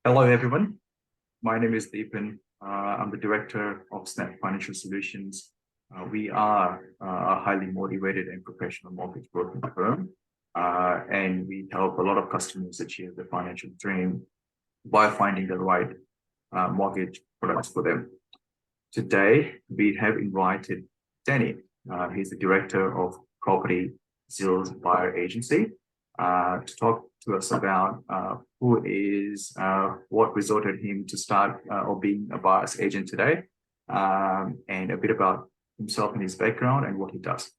Hello, everyone. My name is Deepan. I'm the director of Snap Financial Solutions. We are a highly motivated and professional mortgage broking firm, and we help a lot of customers achieve their financial dream by finding the right mortgage products for them. Today, we have invited Danny. He's the director of Property Zills Buyer Agency to talk to us about who is, what resulted him to start or being a buyer's agent today, and a bit about himself and his background and what he does.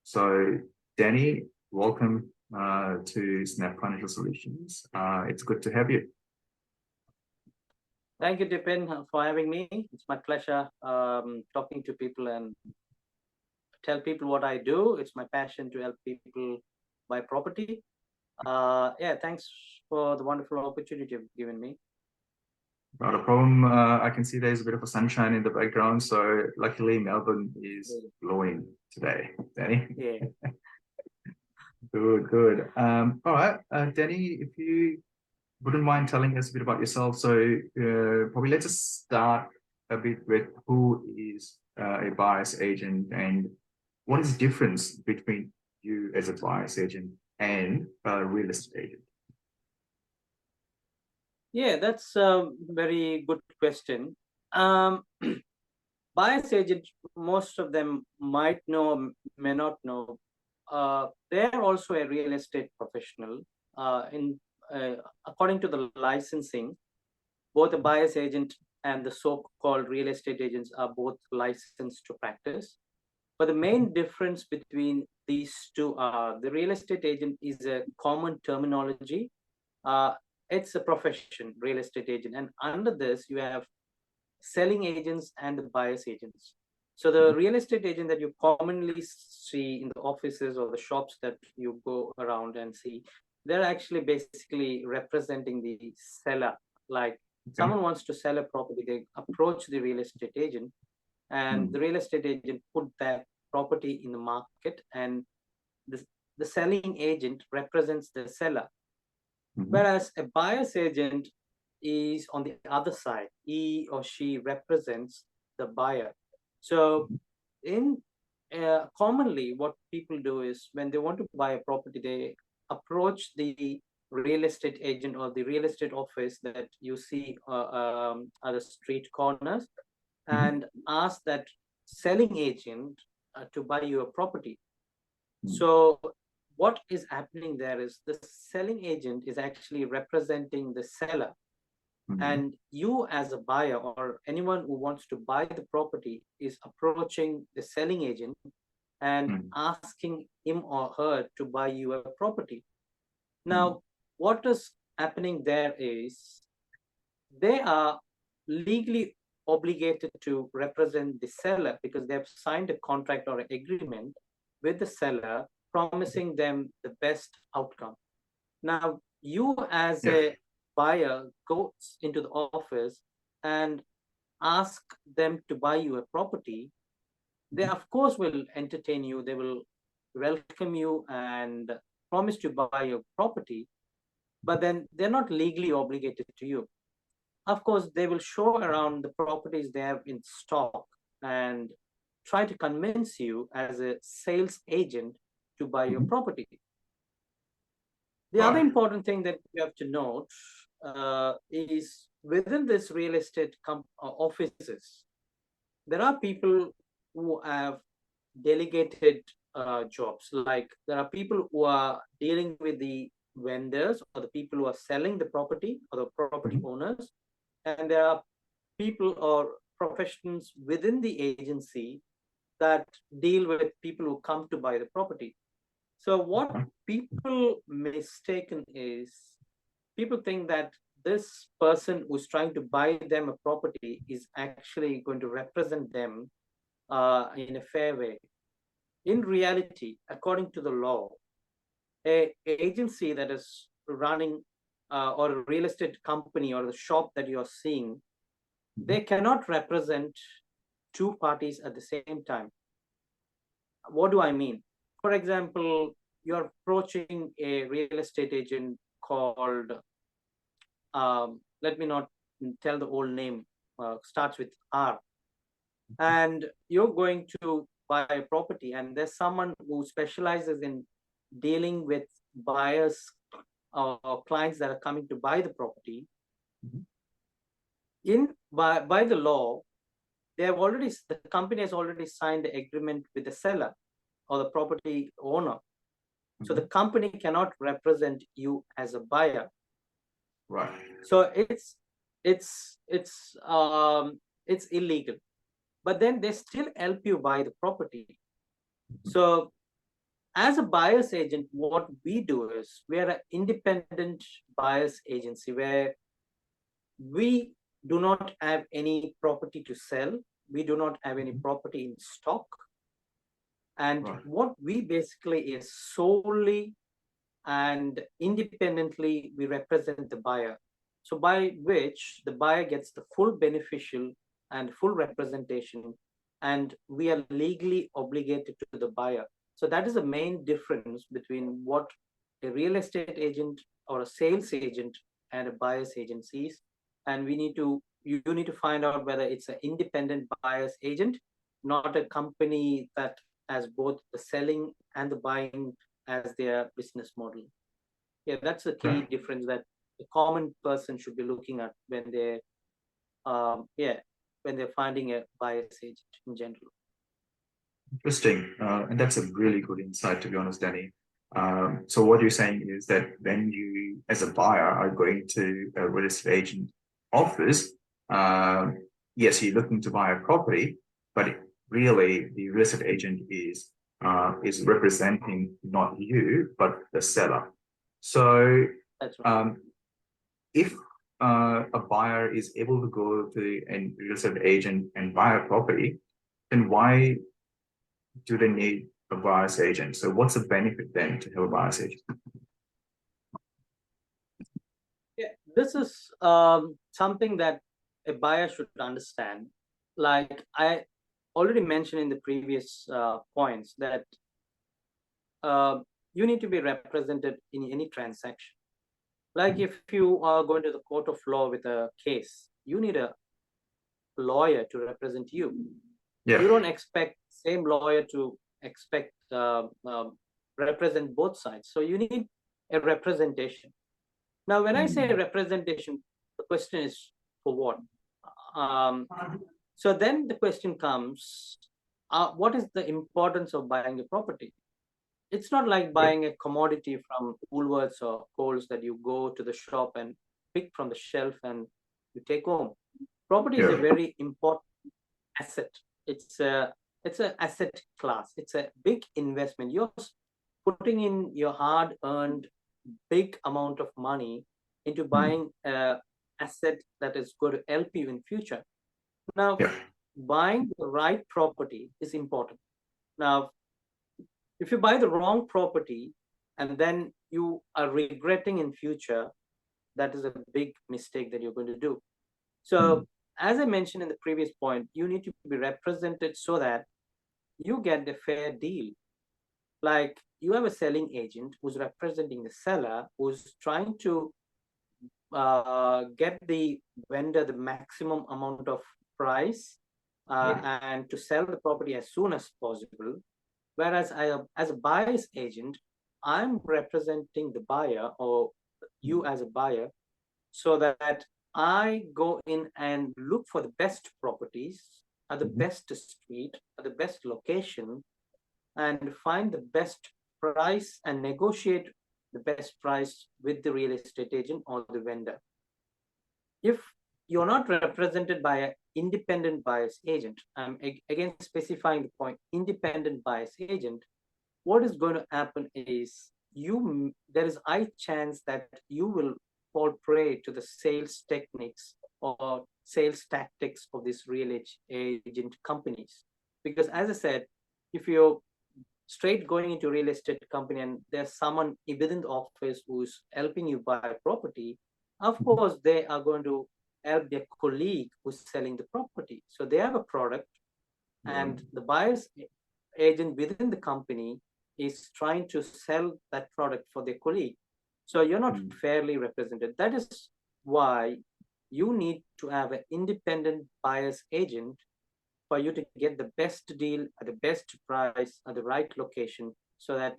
So, Danny, welcome to Snap Financial Solutions. It's good to have you. Thank you, Deepan, for having me. It's my pleasure talking to people and tell people what I do. It's my passion to help people buy property. Yeah, thanks for the wonderful opportunity you've given me. Not a problem. I can see there's a bit of a sunshine in the background, so luckily Melbourne is glowing today. Danny? Yeah. Good. All right, Danny, if you wouldn't mind telling us a bit about yourself. So probably let's just start a bit with who is a buyer's agent and what is the difference between you as a buyer's agent and a real estate agent? Yeah, that's a very good question. Buyer's agent, most of them might know, may not know. They're also a real estate professional. According to the licensing, both the buyer's agent and the so-called real estate agents are both licensed to practice. But the main difference between these two are the real estate agent is a common terminology. It's a profession, real estate agent. And under this, you have selling agents and the buyer's agents. So the real estate agent that you commonly see in the offices or the shops that you go around and see, they're actually basically representing the seller. Like someone wants to sell a property, they approach the real estate agent, and the real estate agent put that property in the market, and the selling agent represents the seller. Whereas a buyer's agent is on the other side. He or she represents the buyer. So in commonly what people do is when they want to buy a property, they approach the real estate agent or the real estate office that you see at the street corners and ask that selling agent to buy you a property. So what is happening there is the selling agent is actually representing the seller. And you as a buyer or anyone who wants to buy the property is approaching the selling agent and asking him or her to buy you a property. Now, what is happening there is they are legally obligated to represent the seller because they have signed a contract or an agreement with the seller promising them the best outcome. Now, you as a buyer goes into the office and ask them to buy you a property, they of course will entertain you, they will welcome you and promise to buy your property, but then they're not legally obligated to you. Of course, they will show around the properties they have in stock and try to convince you as a sales agent to buy your property. The other important thing that you have to note is within this real estate offices, there are people who have delegated jobs. Like there are people who are dealing with the vendors or the people who are selling the property or the property owners. And there are people or professions within the agency that deal with people who come to buy the property. So what people mistaken is people think that this person who's trying to buy them a property is actually going to represent them in a fair way. In reality, according to the law, an agency that is running or a real estate company or the shop that you're seeing, they cannot represent two parties at the same time. What do I mean? For example, you're approaching a real estate agent called let me not tell the old name, starts with R. And you're going to buy a property, and there's someone who specializes in dealing with buyers or clients that are coming to buy the property. By the law, the company has already signed the agreement with the seller or the property owner. So the company cannot represent you as a buyer. Right. So it's illegal. But then they still help you buy the property. So as a buyer's agent, what we do is we are an independent buyer's agency where we do not have any property to sell. We do not have any property in stock. And what we basically is solely and independently, we represent the buyer. So by which the buyer gets the full beneficial and full representation, and we are legally obligated to the buyer. So that is the main difference between what a real estate agent or a sales agent and a buyer's agency is. And you need to find out whether it's an independent buyer's agent, not a company that has both the selling and the buying as their business model. Yeah, that's the key difference that the common person should be looking at when they're when they're finding a buyer's agent in general. Interesting. And that's a really good insight, to be honest, Danny. So what you're saying is that when you, as a buyer, are going to a real estate agent office, yes, you're looking to buy a property, but really the real estate agent is representing not you, but the seller. So That's right. If a buyer is able to go to a real estate agent and buy a property, then why do they need a buyer's agent? So what's the benefit then to have a buyer's agent? Yeah, this is something that a buyer should understand. Like I already mentioned in the previous points that you need to be represented in any transaction. Like if you are going to the court of law with a case, you need a lawyer to represent you. Yeah. You don't expect same lawyer to represent both sides. So you need a representation. Now, when I say representation, the question is for what? So then the question comes, what is the importance of buying a property? It's not like buying a commodity from Woolworths or Coles that you go to the shop and pick from the shelf and you take home. Property is a very important asset. It's an asset class. It's a big investment. You're putting in your hard-earned big amount of money into buying an asset that is going to help you in future. Now, buying the right property is important. Now, if you buy the wrong property and then you are regretting in future, that is a big mistake that you're going to do. So as I mentioned in the previous point, you need to be represented so that you get the fair deal. Like you have a selling agent who's representing the seller, who's trying to get the vendor the maximum amount of price and to sell the property as soon as possible. Whereas as a buyer's agent, I'm representing the buyer or you as a buyer so that I go in and look for the best properties at the best street, at the best location, and find the best price and negotiate the best price with the real estate agent or the vendor. If you're not represented by an independent buyer's agent, I'm again specifying the point, independent buyer's agent, what is going to happen is there is a high chance that you will fall prey to the sales techniques or sales tactics of these real agent companies. Because as I said, if you're straight going into a real estate company and there's someone within the office who's helping you buy a property, of course, they are going to help their colleague who's selling the property. So they have a product and the buyer's agent within the company is trying to sell that product for their colleague. So you're not fairly represented. That is why you need to have an independent buyer's agent for you to get the best deal at the best price at the right location, so that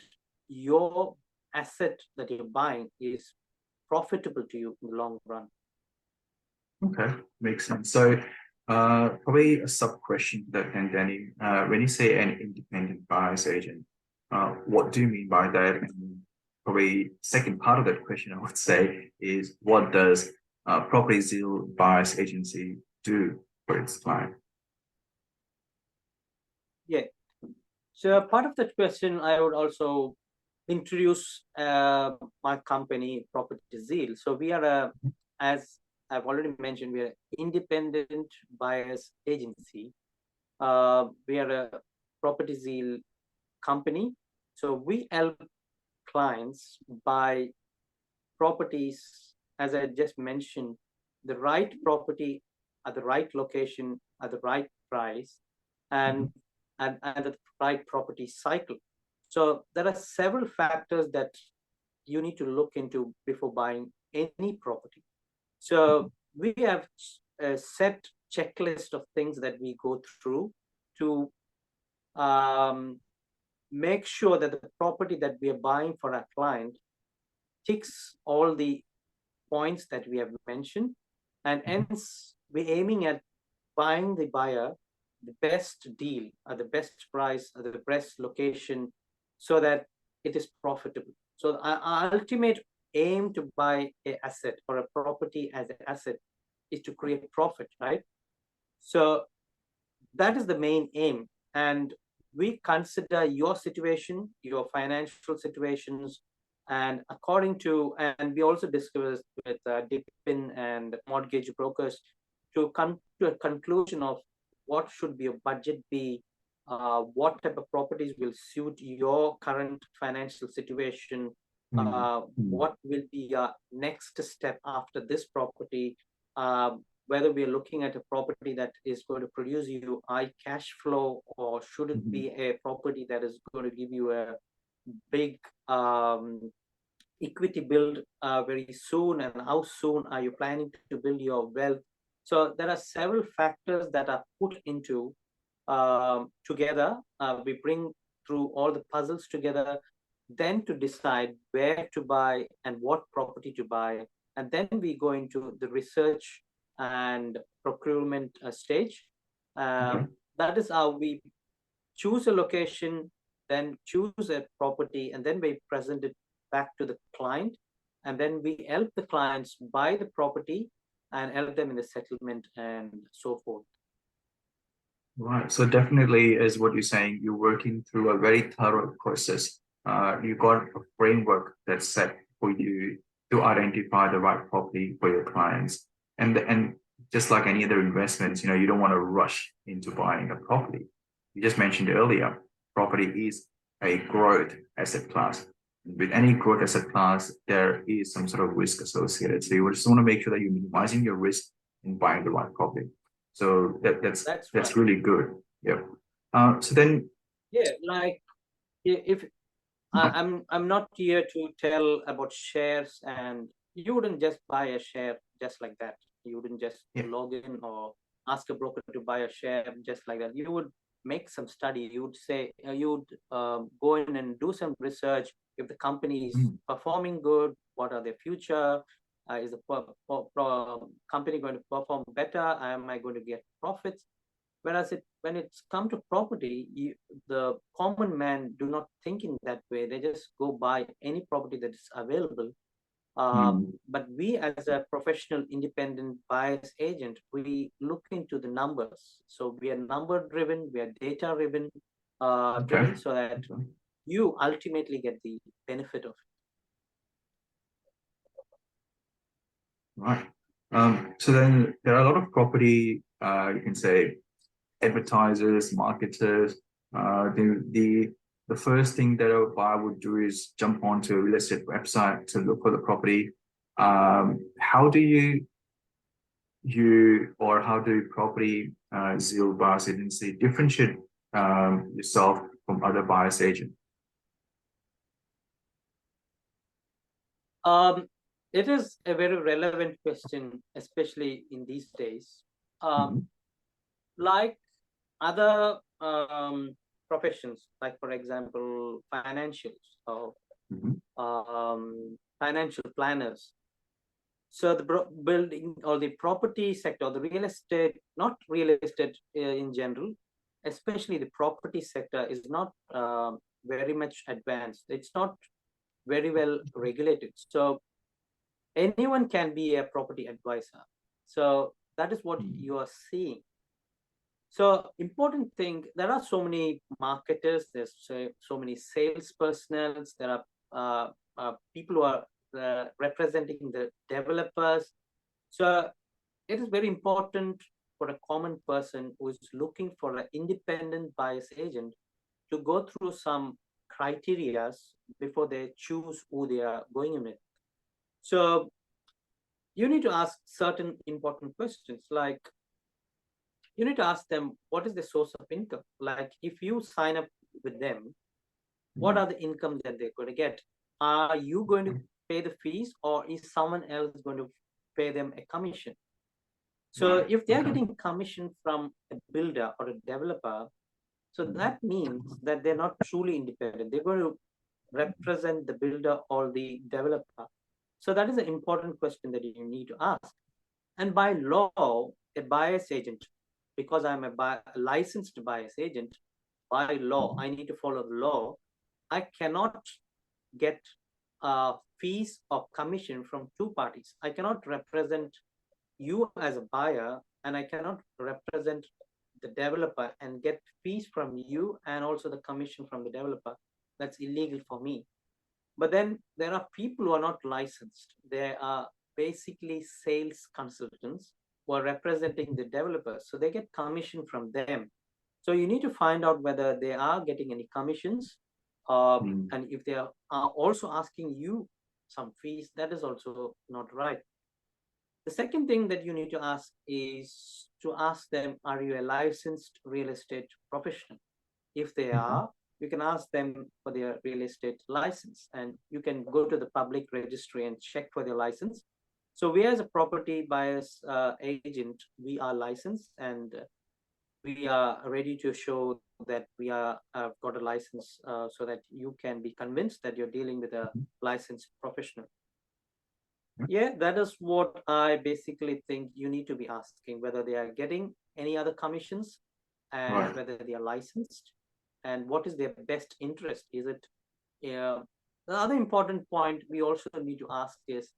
your asset that you're buying is profitable to you in the long run. Okay, makes sense. So, probably a sub question to that, then, Danny. When you say an independent buyer's agent, what do you mean by that? And probably second part of that question, I would say, is what does Property Zeal buyer's agency do for its client? Yeah. So part of that question, I would also introduce my company, Property Zeal. So we are as I've already mentioned, we are independent buyers agency. We are a Property Zeal company. So we help clients buy properties, as I just mentioned, the right property at the right location at the right price, and and the right property cycle. So there are several factors that you need to look into before buying any property. So we have a set checklist of things that we go through to make sure that the property that we are buying for our client ticks all the points that we have mentioned, and hence we're aiming at buying the buyer the best deal at the best price at the best location, so that it is profitable. So our ultimate aim to buy a asset or a property as an asset is to create profit, right? So that is the main aim, and we consider your situation, your financial situations, and according to, and we also discussed with Dipin and mortgage brokers to come to a conclusion of what should be your budget be, what type of properties will suit your current financial situation, what will be your next step after this property, whether we are looking at a property that is going to produce you high cash flow, or should it be a property that is going to give you a big equity build very soon, and how soon are you planning to build your wealth. So there are several factors that are put into together. We bring through all the puzzles together, then to decide where to buy and what property to buy. And then we go into the research and procurement stage. That is how we choose a location, then choose a property, and then we present it back to the client. And then we help the clients buy the property and help them in the settlement and so forth. Right. So definitely is what you're saying. You're working through a very thorough process. You got a framework that's set for you to identify the right property for your clients. And just like any other investments, you don't want to rush into buying a property. You just mentioned earlier, property is a growth asset class. With any growth asset class, there is some sort of risk associated. So you just want to make sure that you're minimizing your risk in buying the right property. So that's right. really good. Yeah. So then, yeah, like if I'm not here to tell about shares, and you wouldn't just buy a share just like that. You wouldn't just log in or ask a broker to buy a share just like that. You would make some study. You would say you would go in and do some research. If the company is performing good, what are their future? Is the company going to perform better? Am I going to get profits? Whereas when it's come to property, the common man do not think in that way. They just go buy any property that is available. But we, as a professional independent buyer's agent, we look into the numbers. So we are number driven, we are data driven, driven, so that you ultimately get the benefit of it. Right. So then there are a lot of property, you can say, advertisers, marketers. The first thing that a buyer would do is jump onto a real estate website to look for the property. How do how do Property Zeal buyers agency differentiate yourself from other buyers agent? It is a very relevant question, especially in these days. Um, like other professions, like for example, financials or financial planners. So the building or the property sector, the real estate, not real estate in general, especially the property sector is not very much advanced. It's not very well regulated. So anyone can be a property advisor. So that is what you are seeing. So important thing, there are so many marketers, there's so many sales personnel, there are people who are representing the developers. So it is very important for a common person who is looking for an independent buyer's agent to go through some criteria before they choose who they are going with. So you need to ask certain important questions, like you need to ask them, what is the source of income? Like if you sign up with them, what are the incomes that they're going to get? Are you going to pay the fees, or is someone else going to pay them a commission? So if they're getting commission from a builder or a developer, so that means that they're not truly independent. They're going to represent the builder or the developer. So that is an important question that you need to ask. And by law, a buyer's agent, because I'm a licensed buyer's agent, by law, I need to follow the law. I cannot get fees or commission from two parties. I cannot represent you as a buyer, and I cannot represent the developer and get fees from you and also the commission from the developer. That's illegal for me. But then there are people who are not licensed. They are basically sales consultants who are representing the developers. So they get commission from them. So you need to find out whether they are getting any commissions. And if they are also asking you some fees, that is also not right. The second thing that you need to ask is to ask them, are you a licensed real estate professional? If they are, you can ask them for their real estate license, and you can go to the public registry and check for their license. So we as a property buyers agent, we are licensed, and we are ready to show that we are got a license so that you can be convinced that you're dealing with a licensed professional. Yeah, that is what I basically think you need to be asking, whether they are getting any other commissions and whether they are licensed, and what is their best interest. Is it the other important point we also need to ask is,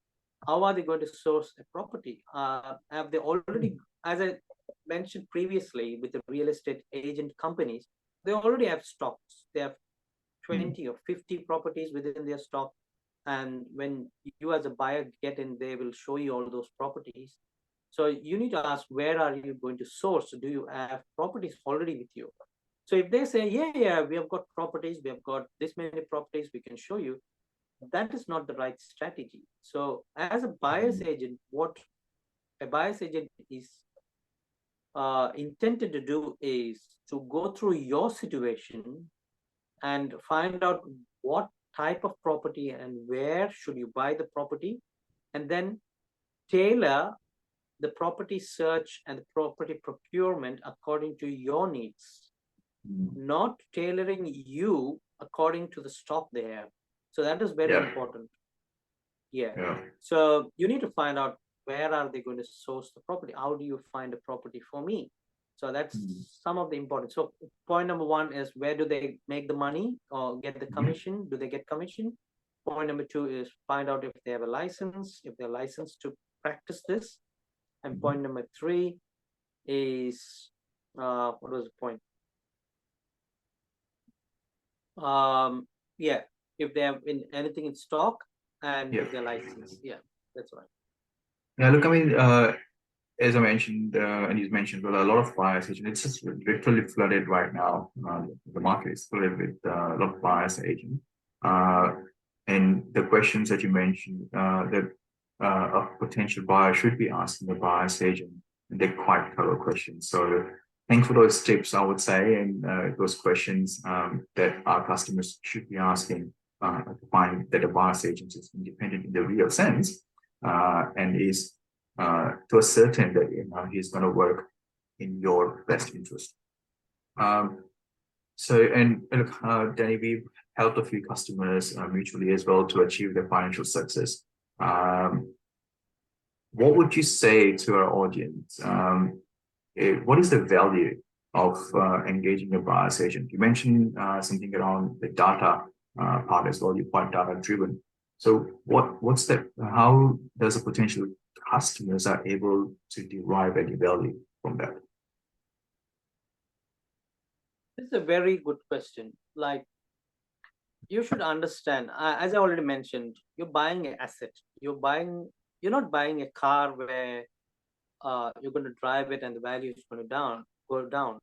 how are they going to source a property? Have they already, as I mentioned previously with the real estate agent companies, they already have stocks. They have 20 or 50 properties within their stock. And when you as a buyer get in, they will show you all those properties. So you need to ask, where are you going to source? Do you have properties already with you? So if they say, yeah, we have got properties, we have got this many properties, we can show you, that is not the right strategy. So as a buyer's agent, what a buyer's agent is intended to do is to go through your situation and find out what type of property and where should you buy the property, and then tailor the property search and the property procurement according to your needs, not tailoring you according to the stock they have. So that is very important. So you need to find out, where are they going to source the property? How do you find a property for me? So that's some of the important. So point number one is, where do they make the money or get the commission? Do they get commission? Point number two is, find out if they have a license, if they're licensed to practice this. And point number three is, what was the point? If they have anything in stock and if they're licensed. Yeah, that's right. Yeah, look, I mean, as I mentioned, and you mentioned, well, a lot of buyers agents, it's just literally flooded right now. The market is flooded with a lot of buyers agents. And the questions that you mentioned, that a potential buyer should be asking the buyer's agent, they're quite thorough questions. So thanks for those tips, I would say, and those questions that our customers should be asking to find that a buyer's agent is independent in the real sense. and is to a certain that he's going to work in your best interest. Danny, we've helped a few customers mutually as well to achieve their financial success. What would you say to our audience? What is the value of engaging a buyer's agent? You mentioned something around the data part as well. You're quite data driven. So what's that? How does a potential customers are able to derive any value from that? This is a very good question. Like, you should understand, as I already mentioned, you're buying an asset. You're not buying a car where you're going to drive it and the value is going to go down.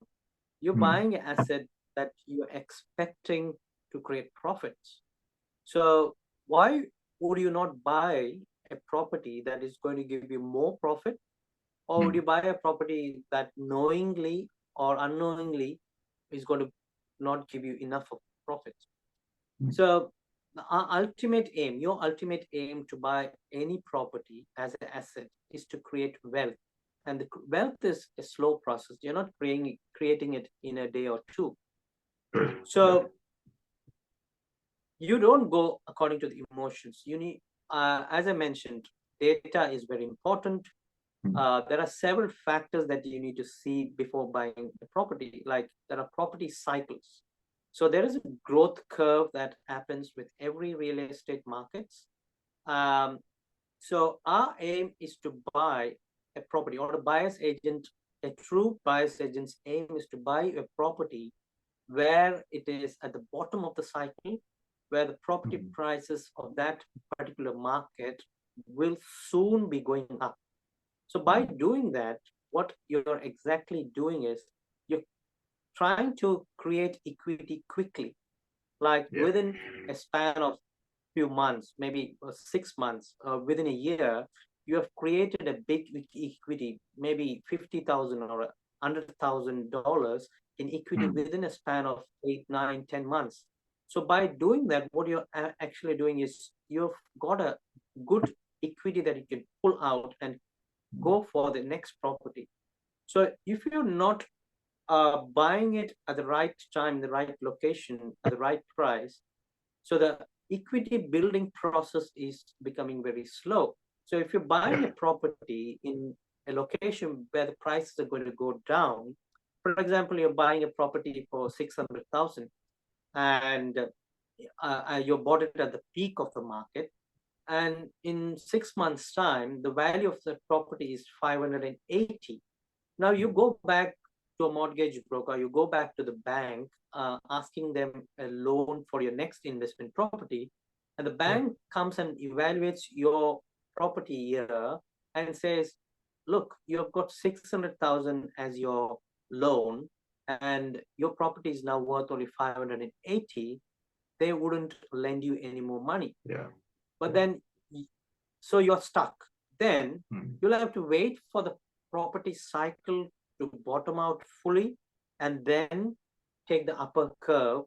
You're buying an asset that you're expecting to create profits. So why would you not buy a property that is going to give you more profit? Or would you buy a property that knowingly or unknowingly is going to not give you enough of profits? So your ultimate aim to buy any property as an asset is to create wealth. And the wealth is a slow process. You're not creating it in a day or two. So you don't go according to the emotions. You need, as I mentioned, data is very important. There are several factors that you need to see before buying a property. Like, there are property cycles. So there is a growth curve that happens with every real estate markets. So our aim is to buy a property, or a true buyer's agent's aim is to buy a property where it is at the bottom of the cycle, where the property prices of that particular market will soon be going up. So by doing that, what you're exactly doing is you're trying to create equity quickly, like within a span of few months, maybe 6 months, within a year, you have created a big equity, maybe $50,000 or $100,000 in equity within a span of 8, 9, 10 months. So by doing that, what you're actually doing is you've got a good equity that you can pull out and go for the next property. So if you're not buying it at the right time, the right location, at the right price, so the equity building process is becoming very slow. So if you're buying a property in a location where the prices are going to go down, for example, you're buying a property for 600,000 and you bought it at the peak of the market, and in 6 months' time, the value of the property is 580. Now you go back to a mortgage broker, you go back to the bank, asking them a loan for your next investment property, and the bank comes and evaluates your property here and says, look, you've got 600,000 as your loan, and your property is now worth only 580. They wouldn't lend you any more money. But then, so you're stuck. Then you'll have to wait for the property cycle to bottom out fully and then take the upper curve,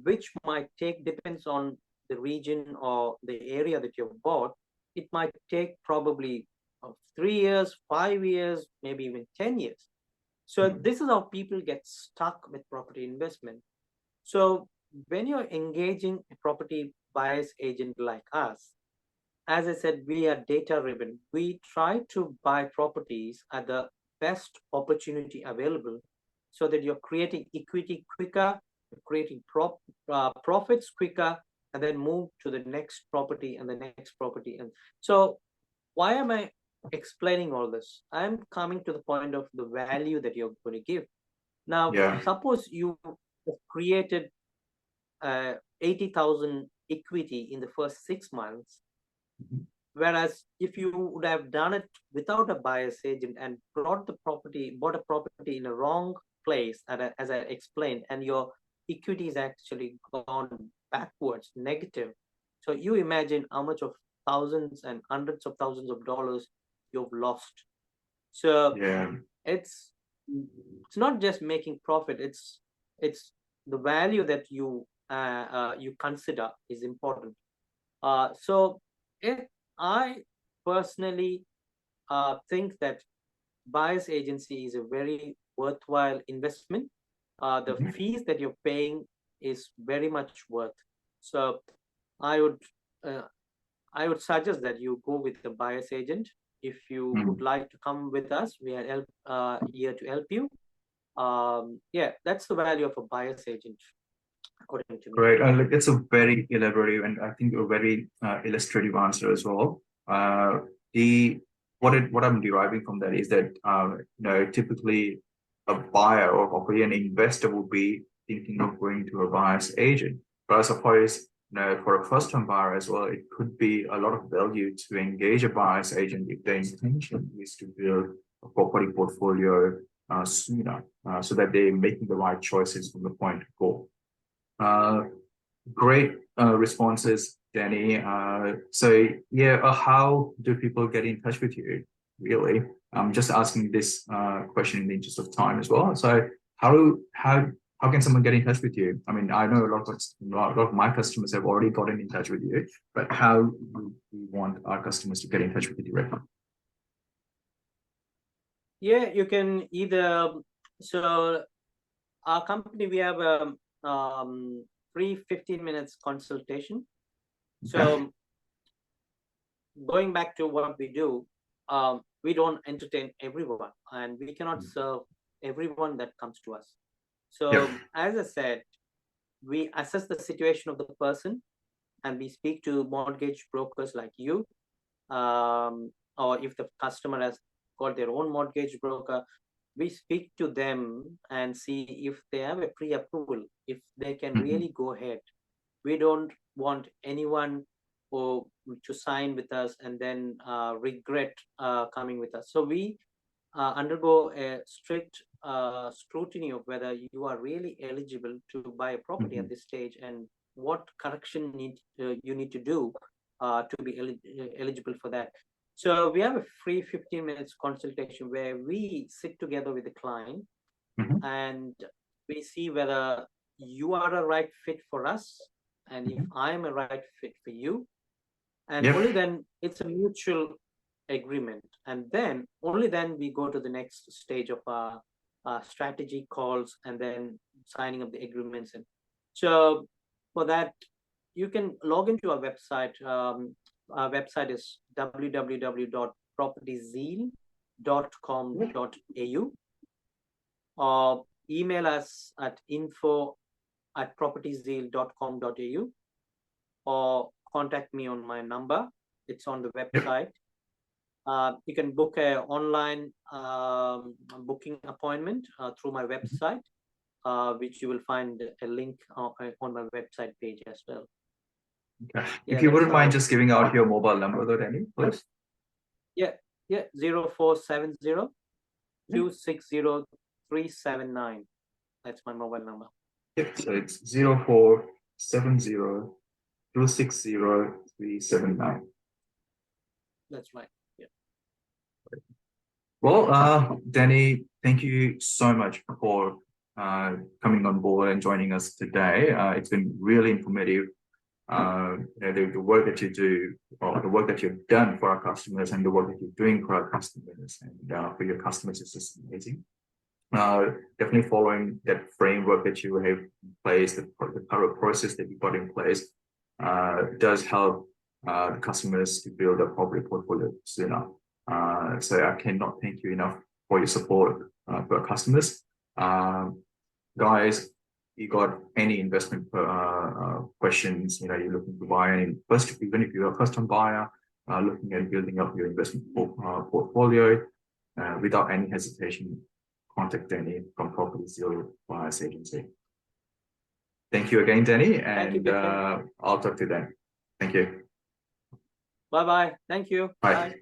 which might take, depends on the region or the area that you've bought. It might take probably 3 years, 5 years, maybe even 10 years. So this is how people get stuck with property investment. So when you're engaging a property buyer's agent like us, as I said, we are data driven. We try to buy properties at the best opportunity available so that you're creating equity quicker, creating profits quicker, and then move to the next property and the next property. And so why am I explaining all this? I'm coming to the point of the value that you're going to give. Now, suppose you have created 80,000 equity in the first 6 months, whereas if you would have done it without a buyer's agent and bought a property in a wrong place, as I explained, and your equity is actually gone backwards, negative. So you imagine how much of thousands and hundreds of thousands of dollars you've lost. So it's not just making profit, it's the value that you you consider is important. So if I personally think that buyer's agency is a very worthwhile investment. The fees that you're paying is very much worth. So I would suggest that you go with the buyer's agent. If you would like to come with us, we are here to help you. Yeah, that's the value of a buyer's agent, according to me. Great. It's a very elaborative and I think a very illustrative answer as well. What I'm deriving from that is that typically a buyer or probably an investor would be thinking of going to a buyer's agent. But I suppose for a first-time buyer as well, it could be a lot of value to engage a buyer's agent if their intention is to build a property portfolio sooner, so that they're making the right choices from the point of go. Great responses, Danny. So yeah, how do people get in touch with you? Really, I'm just asking this question in the interest of time as well. So how can someone get in touch with you? I mean, I know a lot of my customers have already gotten in touch with you, but how do we want our customers to get in touch with you directly? Yeah, you can either. So our company, we have a free 15 minutes consultation. So going back to what we do, we don't entertain everyone, and we cannot serve everyone that comes to us. So as I said, we assess the situation of the person, and we speak to mortgage brokers like you, or if the customer has got their own mortgage broker, we speak to them and see if they have a pre-approval, if they can really go ahead. We don't want anyone to sign with us and then regret coming with us. So we undergo a strict scrutiny of whether you are really eligible to buy a property at this stage, and what correction you need to do to be eligible for that. So we have a free 15 minutes consultation where we sit together with the client and we see whether you are a right fit for us, and if I am a right fit for you. And only then it's a mutual agreement. And then only then we go to the next stage of our strategy calls and then signing of the agreements. And so for that, you can log into our website. Our website is www.propertyzeal.com.au, or email us at info@propertyzeal.com.au, or contact me on my number. It's on the website. You can book an online booking appointment through my website, which you will find a link on my website page as well. Okay. If you wouldn't mind just giving out your mobile number, though, Danny, please. Yeah, 0470 260 379. That's my mobile number. Yep, so it's 0470 260 379. That's right. Yeah. Well, Danny, thank you so much for coming on board and joining us today. It's been really informative. The work that you do, or the work that you've done for our customers, and the work that you're doing for our customers and for your customers is just amazing. Definitely following that framework that you have in place, the current process that you've got in place, does help the customers to build a property portfolio sooner. So I cannot thank you enough for your support for our customers. Guys, you got any investment questions, you're looking to buy any, even if you're a first-time buyer, looking at building up your investment portfolio, without any hesitation, contact Danny from Property Zeal Buyers Agency. Thank you again, Danny, and I'll talk to you then. Thank you. Bye-bye. Thank you. Bye.